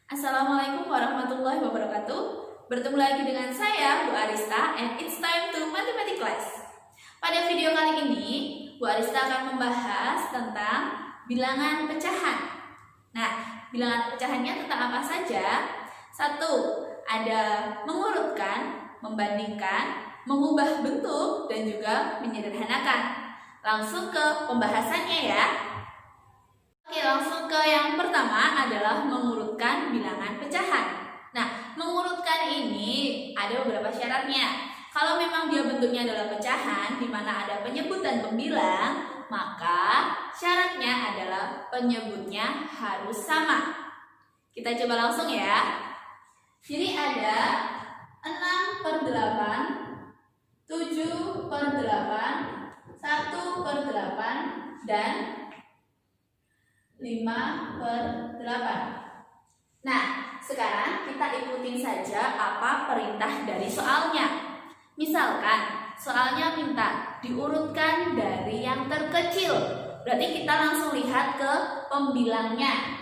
Assalamualaikum warahmatullahi wabarakatuh. Bertemu lagi dengan saya, Bu Arista, and it's time to Mathematics Class. Pada video kali ini, Bu Arista akan membahas tentang bilangan pecahan. Nah, bilangan pecahannya tentang apa saja? 1. Ada mengurutkan, membandingkan, mengubah bentuk, dan juga menyederhanakan. Langsung ke pembahasannya ya. Oke, langsung ke yang pertama adalah mengurutkan bilangan pecahan. Nah, mengurutkan ini ada beberapa syaratnya. Kalau memang dia bentuknya adalah pecahan, di mana ada penyebut dan pembilang, maka syaratnya adalah penyebutnya harus sama. Kita coba langsung ya. Jadi ada 6/8, 7/8, 1/8, dan 5/8. Nah, sekarang kita ikutin saja apa perintah dari soalnya. Misalkan, soalnya minta diurutkan dari yang terkecil. Berarti kita langsung lihat ke pembilangnya.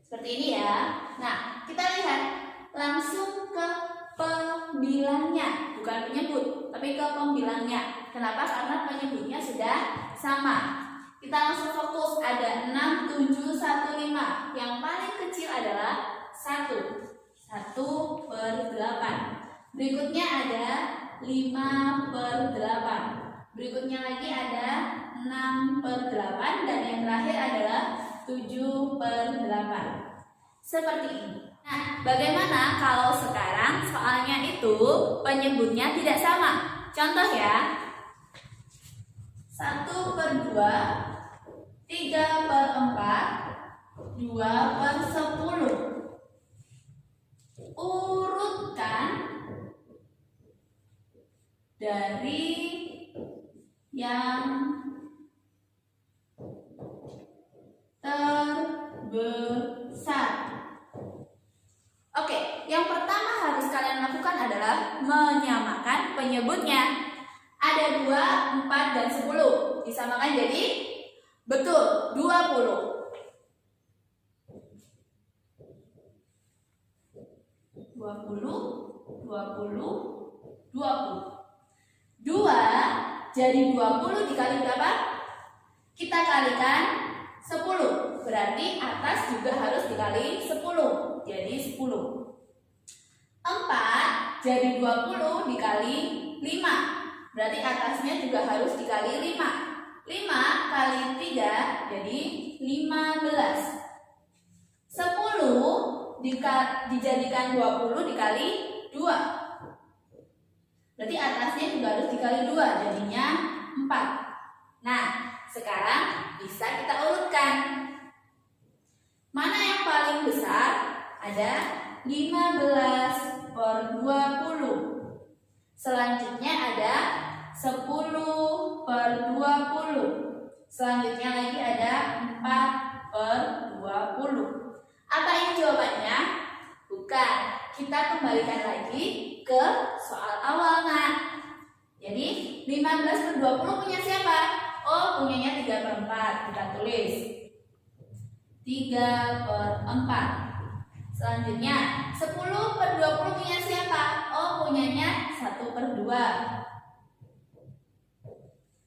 Seperti ini ya. Nah, kita lihat langsung ke pembilangnya, bukan penyebut, tapi ke pembilangnya. Kenapa? Karena penyebutnya sudah sama. Kita langsung fokus, ada 6, 7, 1, 5. Yang paling kecil adalah 1. 1/8. Berikutnya ada 5/8. Berikutnya lagi ada 6/8. Dan yang terakhir adalah 7/8. Seperti ini. Nah, bagaimana kalau sekarang soalnya itu penyebutnya tidak sama? Contoh ya. 1/2, 3/4, 2/10. Urutkan dari yang terbesar. Oke, yang pertama harus kalian lakukan adalah menyamakan penyebutnya. Ada 2, 4, dan 10. Disamakan jadi betul 20. 20, 20, 20. 2 jadi 20 dikali berapa? Kita kalikan 10. Berarti atas juga harus dikali 10. Jadi 10. 4 jadi 20 dikali 5. Berarti atasnya juga harus dikali 5. 5 kali 3 jadi 15. 10 dijadikan 20 dikali 2. Berarti atasnya juga harus dikali 2. Jadinya 4. Nah, sekarang bisa kita urutkan. Mana yang paling besar? Ada 15/20. Selanjutnya ada 10/20. Selanjutnya lagi ada 4/20. Apa ini jawabannya? Bukan. Kita kembalikan lagi ke soal awal, nah. Jadi 15/20 punya siapa? Oh, punyanya 3/4. Kita tulis 3/4. Selanjutnya 10/20 punya siapa? Oh, punyanya 1/2.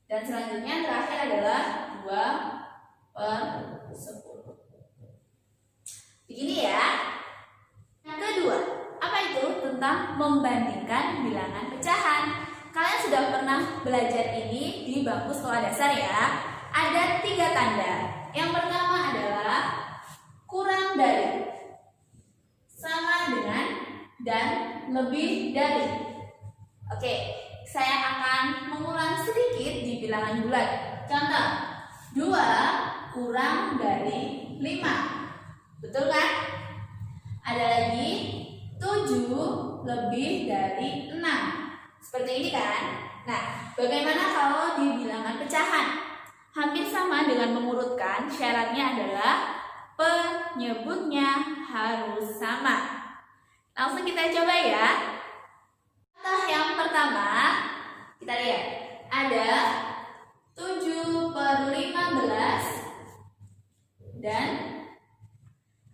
Dan selanjutnya terakhir adalah 2/10. Begini ya. Yang kedua, apa itu? Tentang membandingkan bilangan pecahan. Kalian sudah pernah belajar ini di bangku sekolah dasar ya. Ada 3 tanda. Yang pertama adalah kurang dari, sama dengan, dan lebih dari. Oke, saya akan mengulang sedikit di bilangan bulat. Contoh, 2 kurang dari 5. Betul kan? Ada lagi 7 lebih dari 6. Seperti ini kan? Nah, bagaimana kalau di bilangan pecahan? Hampir sama dengan mengurutkan, syaratnya adalah penyebutnya harus sama. Langsung kita coba ya. Contoh yang pertama, kita lihat ada 7/15 dan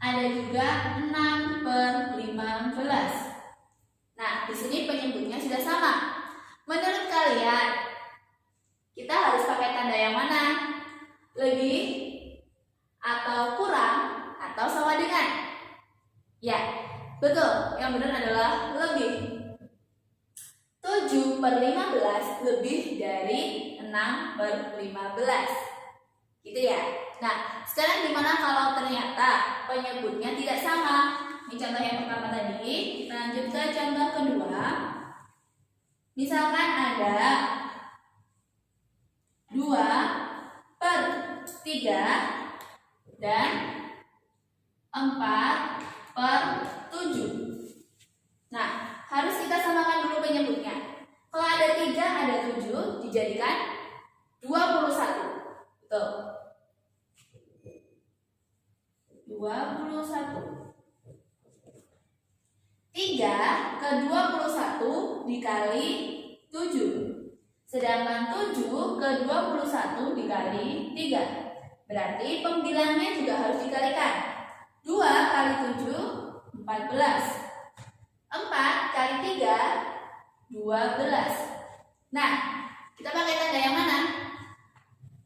ada juga 6/15. Nah, di sini penyebutnya sudah sama. Menurut kalian, kita harus pakai tanda yang mana? Lebih atau kurang atau sama dengan? Ya, betul. Yang benar adalah lebih. 7/15 lebih dari 6/15. Gitu ya. Nah, sekarang gimana kalau ternyata penyebutnya tidak sama? Ini contoh yang pertama tadi. Kita lanjut ke contoh kedua. Misalkan ada 2/3 dan 4/7. Nah, harus kita samakan dulu penyebutnya. Kalau ada 3, ada 7, dijadikan 21. Betul. 21. 3/21 dikali 7. Sedangkan 7/21 dikali 3. Berarti pembilangnya juga harus dikalikan. 2 kali 7, 14. 4 kali 3, 12. Nah, kita pakai tanda yang mana?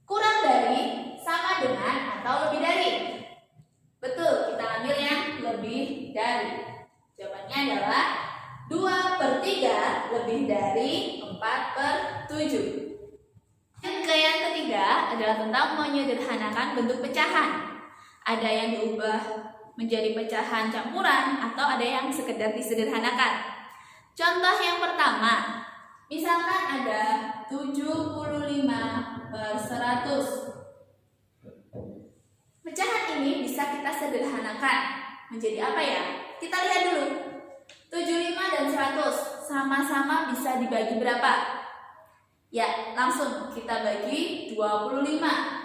Kurang dari, sama dengan, atau lebih dari? Betul, kita ambil yang lebih dari. Jawabannya adalah 2/3 lebih dari 4/7. Dan yang ketiga adalah tentang menyederhanakan bentuk pecahan. Ada yang diubah menjadi pecahan campuran atau ada yang sekedar disederhanakan. Contoh yang pertama, misalkan ada 75/100. Pecahan ini bisa kita sederhanakan menjadi apa ya? Kita lihat dulu. 75 dan 100 sama-sama bisa dibagi berapa? Ya, langsung kita bagi 25.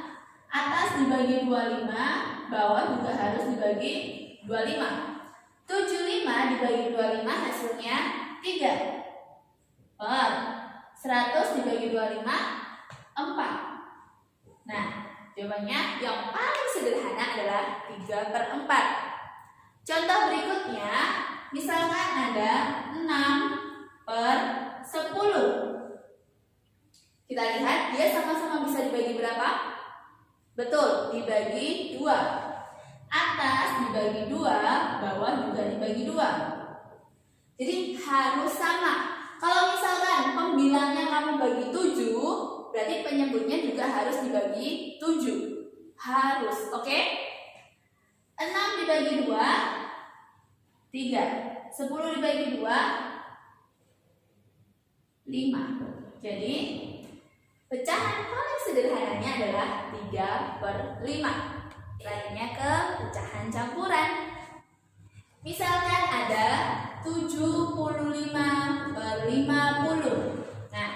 Atas dibagi 25, bawah juga harus dibagi 25. 75 dibagi 25 hasilnya 3. 100 dibagi 25, 4. Nah, jawabannya yang paling sederhana adalah 3/4. Contoh berikutnya, misalkan ada 6/10. Kita lihat dia sama-sama bisa dibagi berapa? Betul, dibagi 2. Atas dibagi 2, bawah juga dibagi 2. Jadi harus sama. Kalau misalkan pembilangnya kamu bagi 7, berarti penyebutnya juga harus dibagi 7. Harus, oke? 6 dibagi 2, 3. 10 dibagi 2, 5. Jadi pecahan paling sederhananya adalah 3/5. Lainnya ke pecahan campuran. Misalkan ada 75/50. Nah,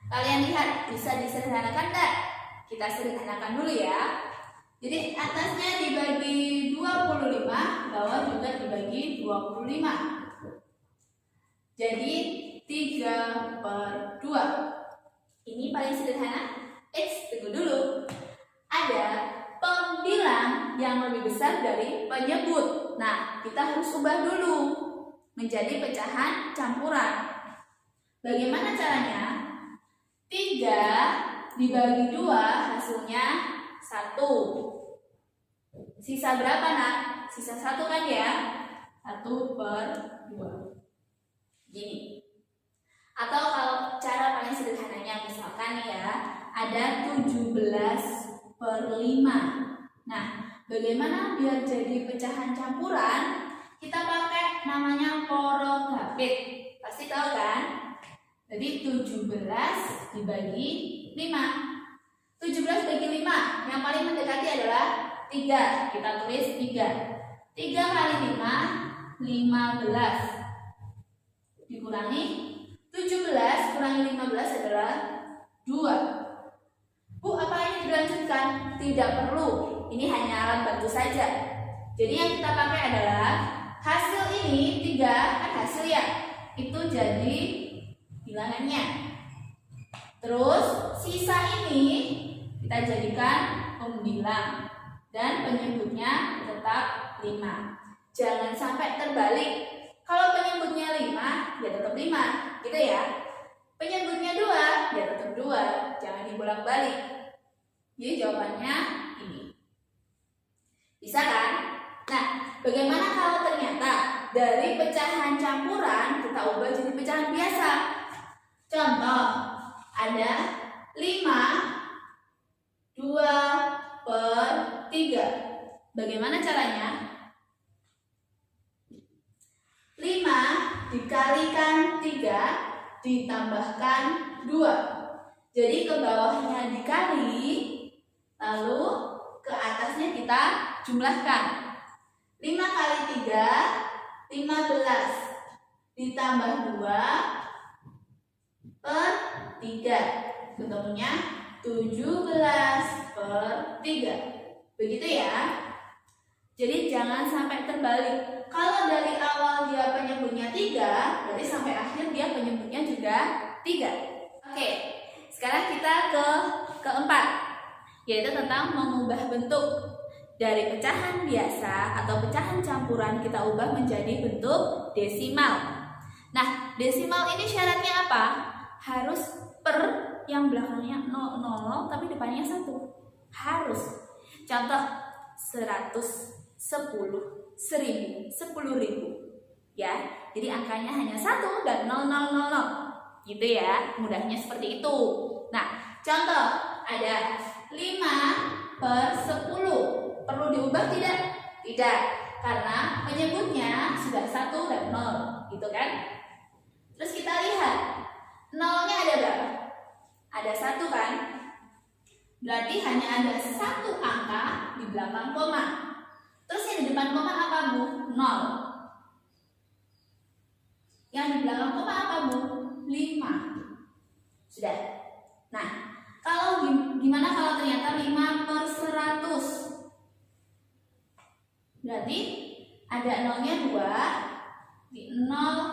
kalian lihat bisa disederhanakan enggak? Kita sederhanakan dulu ya. Jadi atasnya dibagi 25, bawah juga dibagi 25. Jadi 3/2. Ini paling sederhana. Tunggu dulu. Ada pembilang yang lebih besar dari penyebut. Nah, kita harus ubah dulu menjadi pecahan campuran. Bagaimana caranya? 3 dibagi 2 hasilnya 1. Sisa berapa, Nak? Sisa 1 kan ya? 1/2. Gini. Atau kalau cara paling sederhananya misalkan ya, ada 17/5. Nah, bagaimana biar jadi pecahan campuran? Kita pakai namanya porogapit. Pasti tahu kan? Jadi 17 dibagi 5. 17 bagi 5, yang paling mendekati adalah 3. Kita tulis 3. 3 kali 5, 15. Dikurangi 17 kurangi 15 adalah 2. Bu, apa ini dilanjutkan? Tidak perlu. Ini hanya alat bantu saja. Jadi yang kita pakai adalah hasil ini 3 kan hasil ya. Itu jadi bilangannya. Terus sisa ini kita jadikan pembilang dan penyebutnya tetap 5. Jangan sampai terbalik. Kalau penyebutnya 5, ya tetap 5, gitu ya. Penyebutnya 2, ya tetap 2. Jangan dibolak-balik. Jadi jawabannya ini. Bisa kan? Nah, bagaimana kalau ternyata dari pecahan campuran kita ubah jadi pecahan biasa? Contoh, ada 5, 2/3. Bagaimana caranya? 5 dikalikan 3 ditambahkan 2. Jadi ke bawahnya dikali, lalu ke atasnya kita jumlahkan. 5 kali 3, 15. Ditambah 2/3. Ketemunya 17/3. Begitu ya. Jadi jangan sampai terbalik. Kalau dari awal dia penyebutnya 3, berarti sampai akhir dia penyebutnya juga 3. Oke, sekarang kita ke keempat, yaitu tentang mengubah bentuk. Dari pecahan biasa atau pecahan campuran kita ubah menjadi bentuk desimal. Nah, desimal ini syaratnya apa? Harus per yang belakangnya 0 tapi depannya 1. Harus. Contoh 100, 10, 1000, 10.000. Ya, jadi angkanya hanya 1 dan 0000. Gitu ya, mudahnya seperti itu. Nah, contoh ada 5/10. Perlu diubah tidak? Tidak, karena penyebutnya sudah 1 dan 0, gitu kan? Terus kita lihat, 0-nya ada berapa? Ada 1 kan? Berarti hanya ada 1 angka di belakang koma. Terus yang di depan koma apa, Bu? 0. Yang di belakang koma apa, Bu? 5. Sudah. Nah, kalau gimana kalau ternyata 5/100? Berarti ada 0-nya 2 di 0,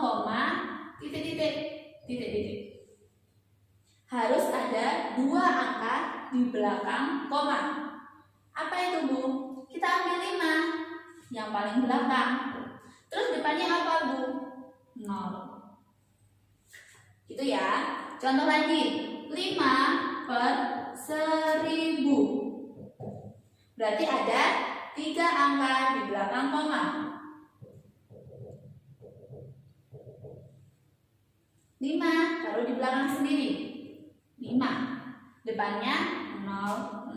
titik. Harus ada 2 angka di belakang koma. Apa itu, Bu? Kita ambil 5 yang paling belakang. Terus depannya apa, Bu? 0. Gitu ya. Contoh lagi, 5/1000. Berarti ada 3 angka di belakang koma. 5 taruh di belakang sendiri. 5. Depannya 00.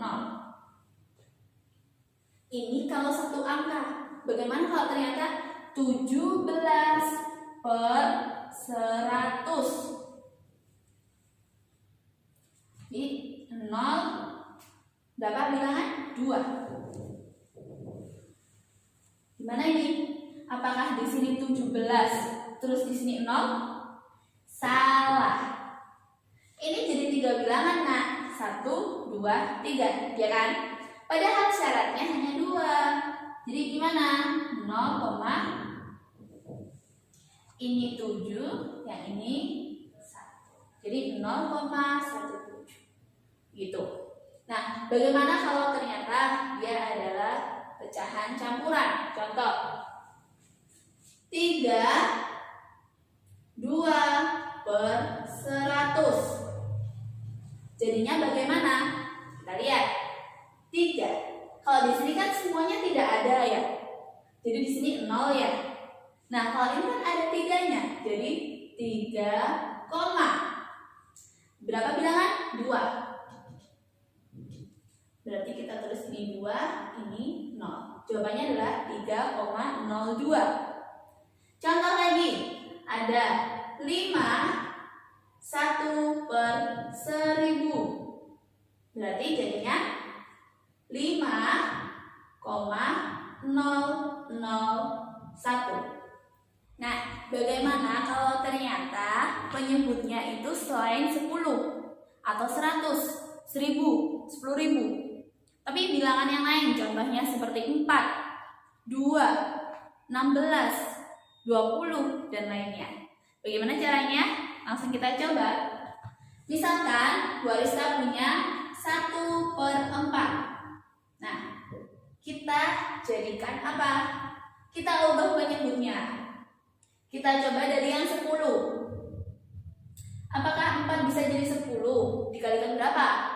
Ini kalau 1 angka. Bagaimana kalau ternyata 17/100? Di 0 berapa bilangan? 2. Gimana ini? Apakah di sini 17 terus di sini 0? Salah. Ini jadi 3 bilangan, Nak. 1, 2, 3, ya kan? Padahal syaratnya hanya 2. Jadi gimana? 0, ini 7, yang ini 1. Jadi 0,17. Gitu. Nah, bagaimana kalau ternyata dia adalah pecahan campuran? Contoh 3, 2/100. Jadinya bagaimana? Kita lihat. 3. Kalau di sini kan semuanya tidak ada ya. Jadi di sini 0 ya. Nah, kalau ini kan ada 3-nya. Jadi 3, berapa bilangan? 2. Berarti kita tulis ini 2, ini 0. Jawabannya adalah 3,02. Contoh lagi, ada 5 1/1000. Berarti jadinya 5,001. Nah, bagaimana kalau ternyata penyebutnya itu selain 10 atau 100, 1000, 10.000? Tapi bilangan yang lain, contohnya seperti 4, 2, 16, 20, dan lainnya. Bagaimana caranya? Langsung kita coba. Misalkan Bu Arista punya 1/4. Nah, kita jadikan apa? Kita ubah penyebutnya. Kita coba dari yang 10. Apakah 4 bisa jadi 10? Dikalikan berapa?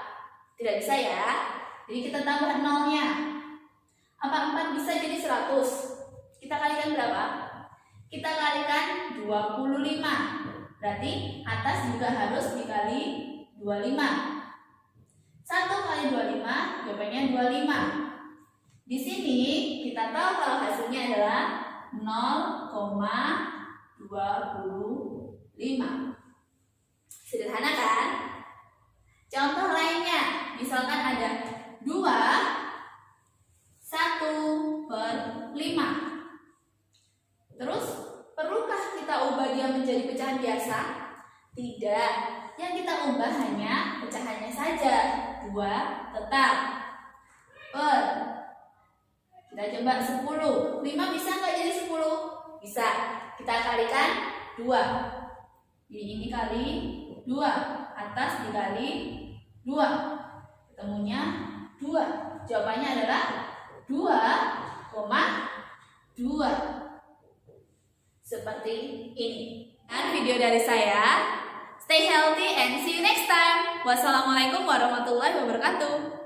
Tidak bisa ya. Jadi kita tambah nolnya. Apa 4 bisa jadi 100? Kita kalikan berapa? Kita kalikan 25. Berarti atas juga harus dikali 25. 1 kali 25, jawabannya 25. Di sini kita tahu kalau hasilnya adalah 0,25. Sederhana kan? Contoh lainnya, misalkan ada 2 1/5. Terus, perlukah kita ubah dia menjadi pecahan biasa? Tidak. Yang kita ubah hanya pecahannya saja. 2 tetap. Kita coba 10. 5 bisa nggak jadi 10? Bisa. Kita kalikan 2. Jadi ini kali 2. Atas dikali 2. Ketemunya 2. Jawabannya adalah 2,2. Seperti ini. Dan video dari saya. Stay healthy and see you next time. Wassalamualaikum warahmatullahi wabarakatuh.